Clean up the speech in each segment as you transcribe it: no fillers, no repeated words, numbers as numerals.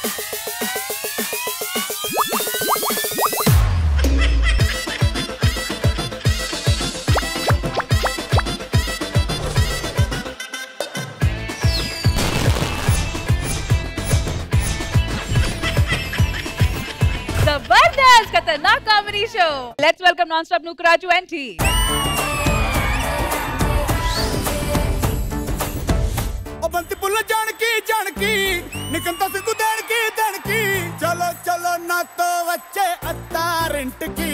Zabardast Khatarnak Comedy Show. Let's welcome Non-Stop Nukraju and T. ओ बंती पुल्ला जानकी निकंता सिद्धू देणकी चलो चलो ना तो बच्चे अत्तारेंट की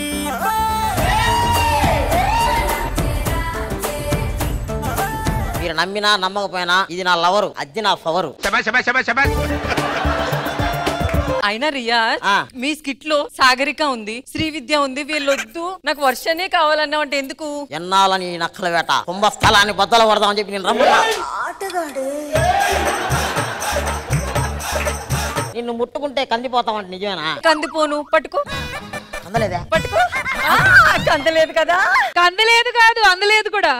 మీరు నమ్మినా నమ్మకపోయినా ఇది నా లవరు అజ్జి నా ఫవరు. అయినా రియాజ్ మీ స్కిట్ లో సాగరిక ఉంది, శ్రీవిద్య ఉంది, వీళ్ళొద్దు నాకు వర్షనే కావాలన్నావు అంటే ఎందుకు? ఎన్నాలని నక్కల వేట కుంభస్థలాన్ని బద్దలు పడదామని చెప్పి నేను రమ్మన్నా. నిన్ను ముట్టుకుంటే కందిపోతామంటే నిజమేనా? కందిపోను. పట్టుకో. అందలేదా? పట్టుకో. కందలేదు కదా? కందలేదు కాదు, అందలేదు కూడా.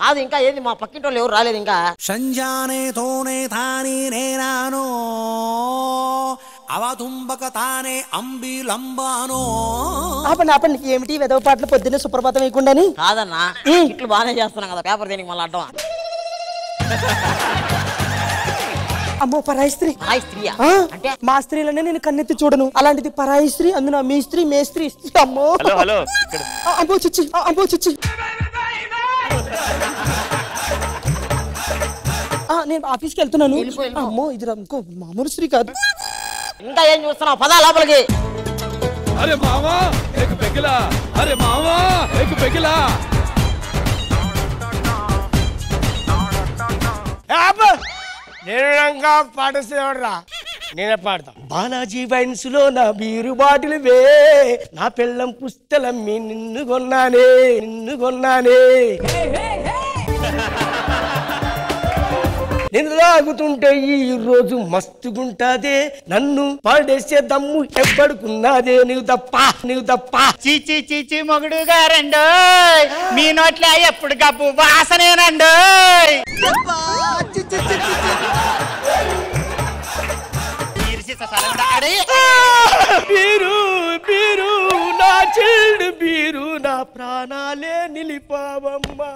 అది ఇంకా ఏంది మా పక్కింటోళ్ళు ఎవరు రాలేదు ఇంకా. సంజానే తోనే తాని నేనానో అవతుంబక తానే అంబిలంబానో. ఆపండి ఏమిటి వెదవ పాటలు పొద్దున్నే సుప్రభాతం వేయకుండాని? కాదన్నా ఇట్లు బాగానే చేస్తున్నాం కదా, పేపర్ దేనికి మళ్ళీ అడ్డం. అమ్మో పరాయి స్త్రీ. పరాయి స్త్రీయా? అంటే మా స్త్రీలనే నేను కన్నెత్తి చూడను, అలాంటిది పరాయి స్త్రీ, అందులో మీ స్త్రీ మేస్త్రీ. అమ్మో అమ్మో చిచ్చి. నేను ఆఫీస్కి వెళ్తున్నాను. అమ్మో ఇది ఇంకో మామూలు స్త్రీ కాదు. ఇంకా ఏం చూస్తున్నావు? పదా లోపలికి. అరే మామా ఏక్ పెగిలా, అరే మామా ఏక్ పెగిలా. నేను పాడేసేవాడురా, నేనే పాడతా. బాలాజీ వైన్స్ లో నా బీరు బాటిల్ వే, నా పెళ్ళం పుస్తలమ్మి నిన్ను కొన్నానే. నేను తాగుతుంటే ఈ రోజు మస్తుగుంటాదే, నన్ను పాడేసే దమ్ము ఎవ్వడుకున్నాదే. నీవు తప్ప చీచి మొగుడు గారండో, మీ నోట్లే ఎప్పుడు గబ్బు వాసనేనండో. బీరు నా చెల్డు బీరు, నా ప్రాణాలే నిలిపావమ్మా.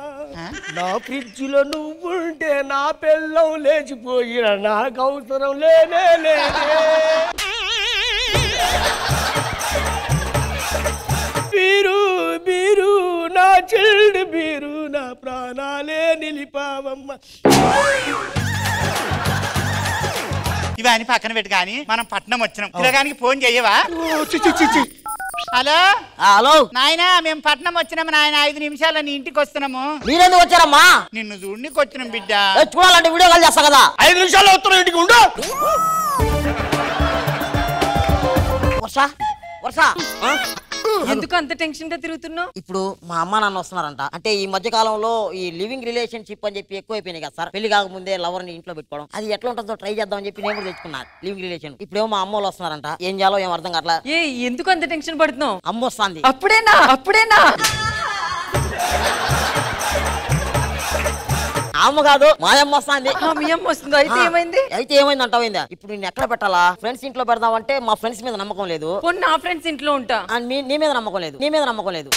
నా ఫ్రిడ్జ్ లో నువ్వుంటే నా పెళ్ళం లేచిపోయిన నాకు అవసరం లేనే లేదే. బీరు నా చెల్డు బీరు, నా ప్రాణాలే నిలిపావమ్మా. ఇవన్నీ పక్కన పెట్టు కానీ మనం పట్నం వచ్చినాం. పిల్లగానికి ఫోన్ చెయ్యవా? హలో నాయనా, మేము పట్నం వచ్చినాము నాయన. 5 నిమిషాల నీ ఇంటికి వస్తున్నాము. మీరెందుకు వచ్చారమ్మా? నిన్ను చూడనికి వచ్చినాం బిడ్డ. చూడాలంటే వీడియో కాల్ చేస్తా కదా. 5 నిమిషాల్లో వస్తున్నాం, ఇంటికి ఉండు. వర్ష ఎందుకు అంత టెన్షన్ గా తిరుగుతున్నావు? ఇప్పుడు మా అమ్మ నాన్న వస్తున్నారంట. అంటే ఈ మధ్య కాలంలో ఈ లివింగ్ రిలేషన్షిప్ అని చెప్పి ఎక్కువైపోయినాయి కదా సార్. పెళ్లి కాకముందే లవర్ ని ఇంట్లో పెట్టుకోవడం, అది ఎట్లా ఉంటుందో ట్రై చేద్దామని చెప్పి నేను కూడా తెచ్చుకున్నాను లివింగ్ రిలేషన్. ఇప్పుడేమో మా అమ్మ వాళ్ళు వస్తున్నారంట. ఏం చేయాలో ఏం అర్థం కావట్లా. ఎందుకు అంత టెన్షన్ పడుతున్నావు? అమ్మ వస్తుంది. అప్పుడేనా? అమ్మ కాదు మాయమ్మ వస్తుంది. మీ అమ్మ వస్తుంది. అయితే ఏమైంది? అయితే ఏమైంది అంటావైందా? ఇప్పుడు నేను ఎక్కడ పెట్టాలా? ఫ్రెండ్స్ ఇంట్లో పెడదామంటే మా ఫ్రెండ్స్ మీద నమ్మకం లేదు. నా ఫ్రెండ్స్ ఇంట్లో ఉంటా. నీ మీద నమ్మకం లేదు.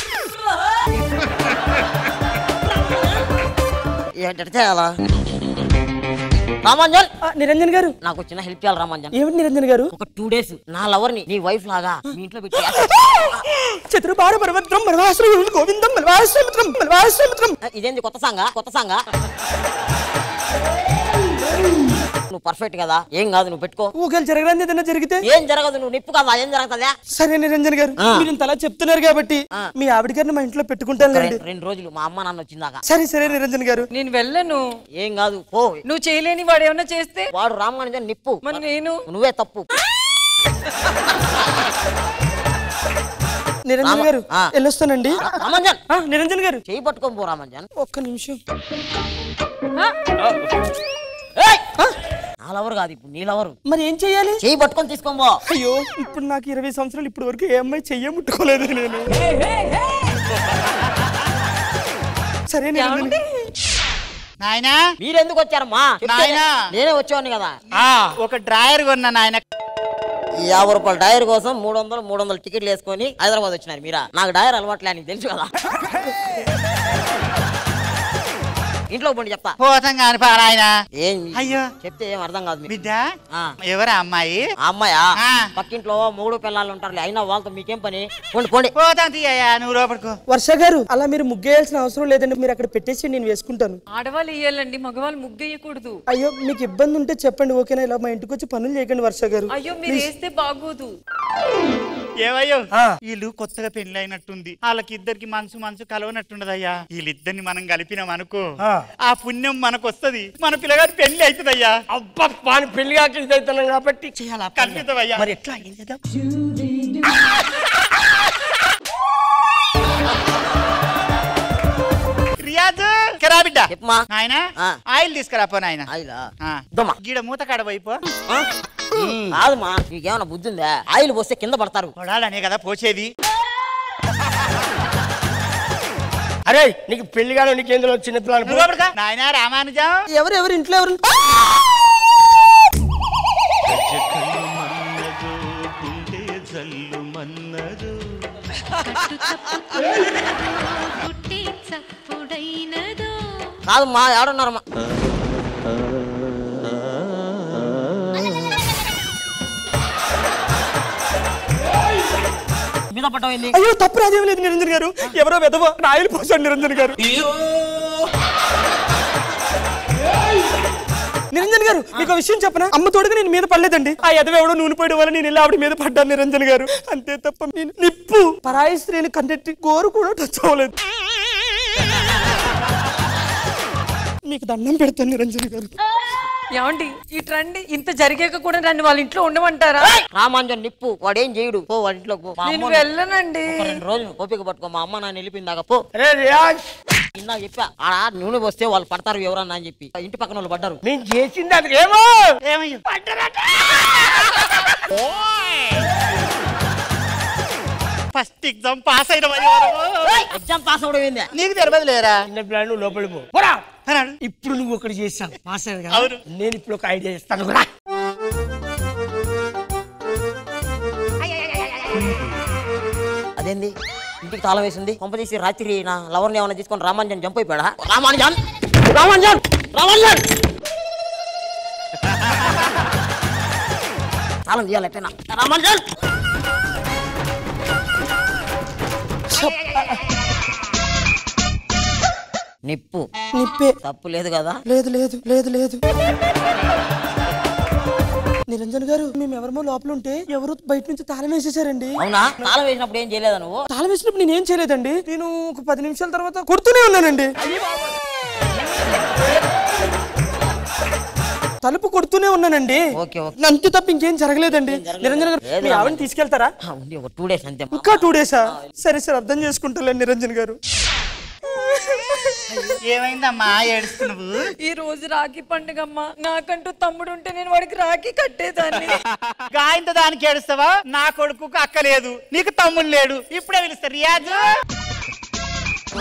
ఏంటంటే చేయాలా? రామాంజన్, నిరంజన్ గారు నాకు చిన్న హెల్ప్ చేయాలి. రామాంజన్. ఏమిటి నిరంజన్ గారు? ఒక 2 days నా లవర్ ని నీ వైఫ్ లాగా మీ ఇంట్లో పెట్టి చతుర్బార పర్వత్రం మల్వాశ్రమం గోవిందం మల్వాశ్రమత్రం. ఇదేంది కొత్త సాంగా? నువ్వు పర్ఫెక్ట్ కదా, ఏం కాదు, నువ్వు పెట్టుకో. ఊగలు జరగడానికి ఏదైనా జరిగితే? ఏం జరగదు, నువ్వు నిప్పు కదా, ఏం జరుగుతుందా? సరే నిరంజన్ గారు, మీరు ఇంతలా చెప్తున్నారు కాబట్టి మీ ఆవిడ గారిని మా ఇంట్లో పెట్టుకుంటాను. 2 రోజులు మా అమ్మ నాన్న వచ్చిందాకా. సరే నిరంజన్ గారు, నేను వెళ్ళను. ఏం కాదు పో. నువ్వు చేయలేని వాడు ఏమన్నా చేస్తే? వాడు రామానుజన్ నిప్పు, మరి నేను? నువ్వే తప్పు. నిరంజన్ గారు వెళ్ళొస్తానండి. రామాంజన్, నిరంజన్ గారు చేయి పట్టుకొని పో. రామాంజన్ ఒక్క నిమిషం. నా లవర్ కాదు, ఇప్పుడు నీ లవరు. మరి ఏం చెయ్యాలి? చేయి పట్టుకొని తీసుకోబో. అయ్యో, ఇప్పుడు నాకు 20 సంవత్సరాలు, ఇప్పటి వరకు ఏ అమ్మాయి చెయ్య ముట్టుకోలేదు నేను. సరే నాయనా మీరెందుకు వచ్చారమ్మా? నాయనా నేనే వచ్చేవాడిని కదా. ఒక డ్రాయర్ కొన్నా నాయన. ఈ 50 రూపాయల డైర్ కోసం 300 టికెట్లు వేసుకొని హైదరాబాద్ వచ్చినారు మీరా. నాకు డైర్ అలవాట్లే నీకు తెలుసు కదా. ఇంట్లో పోండి చెప్తా. పోతాం కాని పారాయన. ఏం అయ్యో చెప్తే ఏం అర్థం కాదు బిడ్డ. ఎవరా అమ్మాయి? అమ్మాయా? పక్కింట్లో 3 పిల్లలు ఉంటారు, అయినా వాళ్ళతో మీకేం పని? పోండి పోండి. పోతాం తీయ్యా, నువ్వు లోపడుకో. వర్ష గారు అలా మీరు ముగ్గేయాల్సిన అవసరం లేదండి, మీరు అక్కడ పెట్టేసి నేను వేసుకుంటాను. ఆడవాళ్ళు వేయాలండి, మగవాళ్ళు ముగ్గేయకూడదు. అయ్యో మీకు ఇబ్బంది ఉంటే చెప్పండి, ఓకేనా? ఇలా మా ఇంటికి వచ్చి పనులు చేయకండి వర్ష గారు. అయ్యో మీరు వేస్తే బాగోదు. ఏవయ్యో వీళ్ళు కొత్తగా పెళ్లి అయినట్టుంది, వాళ్ళకి ఇద్దరికి మనసు కలవనట్టుండదయ్యా. వీళ్ళిద్దరిని మనం కలిపినాం అనుకో, ఆ పుణ్యం మనకు వస్తది, మన పిల్లగారి పెళ్లి అవుతుందయ్యా. అబ్బా వాని పెళ్లి అవుతున్నాం కాబట్టి కల్పితమయ్యా. మరి ఎట్లా ఏం చేద్దాం? రియాజు కరా బిడ్డ. చెప్పమా. నాయన ఆయిల్ తీసుకురాపో నాయన. గీడ మూత కాడ వైపో. కాదుమా, నీకేమన్నా బుద్ధి ఉందా? ఆయిల్ పోస్తే కింద పడతారు. కొడాలనే కదా పోసేది. అరే నీకు పెళ్లి కాదు, నీకు ఎందులో చిన్న పిల్లలు. నాయన రామానుజం ఎవరు ఇంట్లో ఎవరు? కాదమ్మా, ఎవడున్నారమ్మా? మీద పట్టమైంది. అయ్యో తప్పు రాదేం లేదు నిరంజన్ గారు, ఎవరో వెదవ ఆయిల్ పోసాడు నిరంజన్ గారు. నిరంజన్ గారు మీకు విషయం చెప్పనా? అమ్మ తోడుగా నేను మీద పడలేదండి, ఆ ఎదవ ఎవడో నూనె పోయడం వల్ల నేను ఇలా ఆవిడ మీద పడ్డాను నిరంజన్ గారు, అంతే తప్ప నేను నిప్పు పరాయి స్త్రీని కన్నెట్టి గోరు కూడా టచ్ అవ్వలేదు. మీకు దండం పెడతాను నిరంజన్ గారు. ఏమండి ఈ ట్రెండ్ ఇంత జరిగాక కూడా నన్ను వాళ్ళ ఇంట్లో ఉండమంటారా? రామాంజన్ నిప్పు, వాడేం చేయడు, పో వాడి ఇంట్లో పో. నేను వెళ్ళనండి. 2 రోజులు ఓపిక పట్టుకో, మా అమ్మ నాన్న వెళ్ళిపోయిందాక పో. ఇందాక చెప్పా ఆడ నూనె వస్తే వాళ్ళు పడతారు ఎవరన్నా అని చెప్పి, ఇంటి పక్కన వాళ్ళు పడ్డారు. నేను చేసింది అది ఏమో ఫస్ట్ ఎగ్జామ్ పాస్ అయిన ఎగ్జామ్ పాస్ అవడం ఏంది? నీకు తెలియదు లేరా? నువ్వు లోపలి పో. ఇప్పుడు నువ్వు ఒకటి చేసావు పాస్ అయ్యావు కదా, నేను ఇప్పుడు ఒక ఐడియా ఇస్తాను కూడా. అదేంది ఇంటికి తాళం వేసింది? పంపదీసి రాత్రి నా లవర్ని ఏమైనా తీసుకొని రామాంజన్ జంప్ అయిపోయాడా? రామాంజన్ రామాంజన్ రామాంజన్ తాళం తీయాలట్టేనా? రామాంజన్ నిప్పు నిప్పే. తప్పు లేదు కదా? లేదు లేదు లేదు లేదు. నిరంజన్ గారు మేము ఎవరమో లోపల ఉంటే ఎవరు బయట నుంచి తాళం వేసేసారండి. అవునా? తాళం వేసినప్పుడు ఏం చేయలేదా నువ్వు? తాళం వేసినప్పుడు నేను ఏం చేయలేదండి, నేను ఒక 10 నిమిషాల తర్వాత కొడుతూనే ఉన్నానండి, తలుపు కొడుతూనే ఉన్నానండి. అంతే తప్ప ఇంకేం జరగలేదండి. నిరంజన్ గారు మీ ఆవిడని తీసుకెళ్తారా? 2 డేస్ అంతే. ఇంకా 2 డేసా? సరే సరే అర్థం చేసుకుంటాలే నిరంజన్ గారు. ఏమైందమ్మా ఏడుస్తున్నావు? ఈ రోజు రాఖీ పండుగమ్మా, నాకంటూ తమ్ముడు ఉంటే నేను వాడికి రాఖీ కట్టేదాన్ని. గాయంత దానికి ఏడుస్తావా? నా కొడుకు అక్క లేదు, నీకు తమ్ముడు లేడు, ఇప్పుడే పిలుస్తా. రియాజు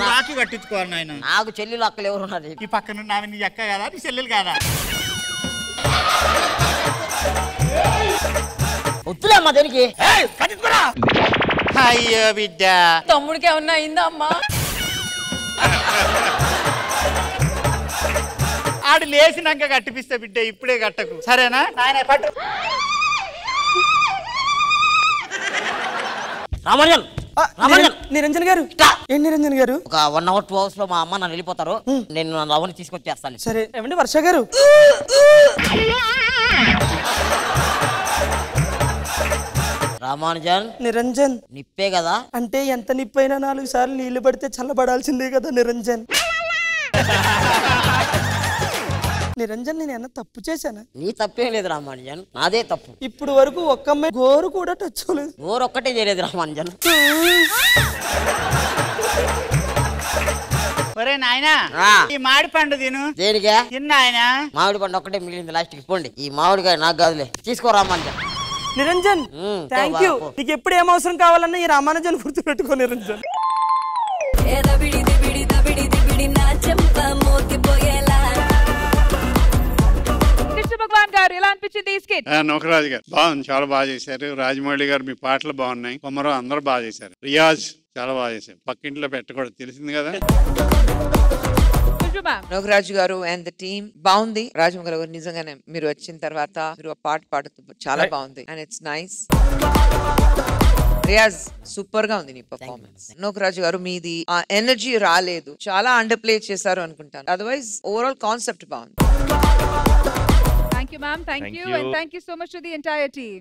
రాఖీ కట్టించుకోవాలి నాయన. నాకు చెల్లెలు అక్కలు ఎవరు ఉన్నారు? ఈ పక్కన నావి నీ అక్క కదా, నీ చెల్లెలు కదా? వద్దులే అమ్మా దేనికి. అయ్యో బిడ్డ, తమ్ముడికి ఏమన్నా అయిందా అమ్మా? ఆడు లేచినాక కట్టిపిస్తా బిడ్డ, ఇప్పుడే కట్టకు సరేనా? పట్టు. రామాంజన్ నిరంజన్ గారు ఏం నిరంజన్ గారు? ఒక 1 hour 2 hours లో మా అమ్మ నన్ను వెళ్ళిపోతారు, నేను నా లవర్ని తీసుకొచ్చేస్తాను. సరే ఏమండి వర్ష గారు? రామానుజన్ నిరంజన్ నిప్పే కదా? అంటే ఎంత నిప్పైనా 4 సార్లు నీళ్లు పడితే చల్లబడాల్సిందే కదా నిరంజన్. నిరంజన్ నేను ఏమన్నా తప్పు చేశానా? నీ తప్పేం లేదు రామానుజన్, నాదే తప్పు. ఇప్పుడు వరకు ఒక్క అమ్మాయి గోరు కూడా టచ్ అవ్వలేదు. గోరు ఒక్కటే చేయలేదు రామానుజన్. ఒరే నాయనా, ఈ మామిడి పండు తిను. దేనికే? తిన్నా ఆయన. మామిడి పండు ఒక్కటే మిగిలింది, లాస్ట్ కి పోండి. ఈ మామిడికాయ నాకు కాదులే, తీసుకో రామానుజన్. Niranjan thank you. నీకు ఎప్పుడు ఏం అవసరం కావాలన్నా ఈ రామానుజన్ గుర్తు పెట్టుకో నిరంజన్. బిడి బిడి బిడి బిడి నా చెంప మోకిపోయేలా అనిపించింది ఈ స్కిట్? నోకరాజు గారు బాగుంది, చాలా బాగా చేశారు. రాజమౌళి గారు మీ పాటలు బాగున్నాయి. కొమరం అందరూ బాగా చేశారు. రియాజ్ చాలా బాగా చేశారు. పక్కింట్లో పెట్టకూడదు, తెలిసింది కదా. నోకరాజు గారు అండ్ ద టీమ్ బాగుంది. రాజమౌళి గారు నిజంగానే మీరు వచ్చిన తర్వాత మీరు ఆ పాట పాడుతూ చాలా బాగుంది and it's nice. Riyaz super గా ఉంది నీ పర్ఫార్మెన్స్. నోకరాజు గారు మీది ఆ ఎనర్జీ రాలేదు, చాలా అండర్ ప్లే చేశారు అనుకుంటాను. అదర్వైజ్ ఓవరాల్ కాన్సెప్ట్ బాగుంది. Thank you, ma'am. Thank you. And thank you so much to the entire team.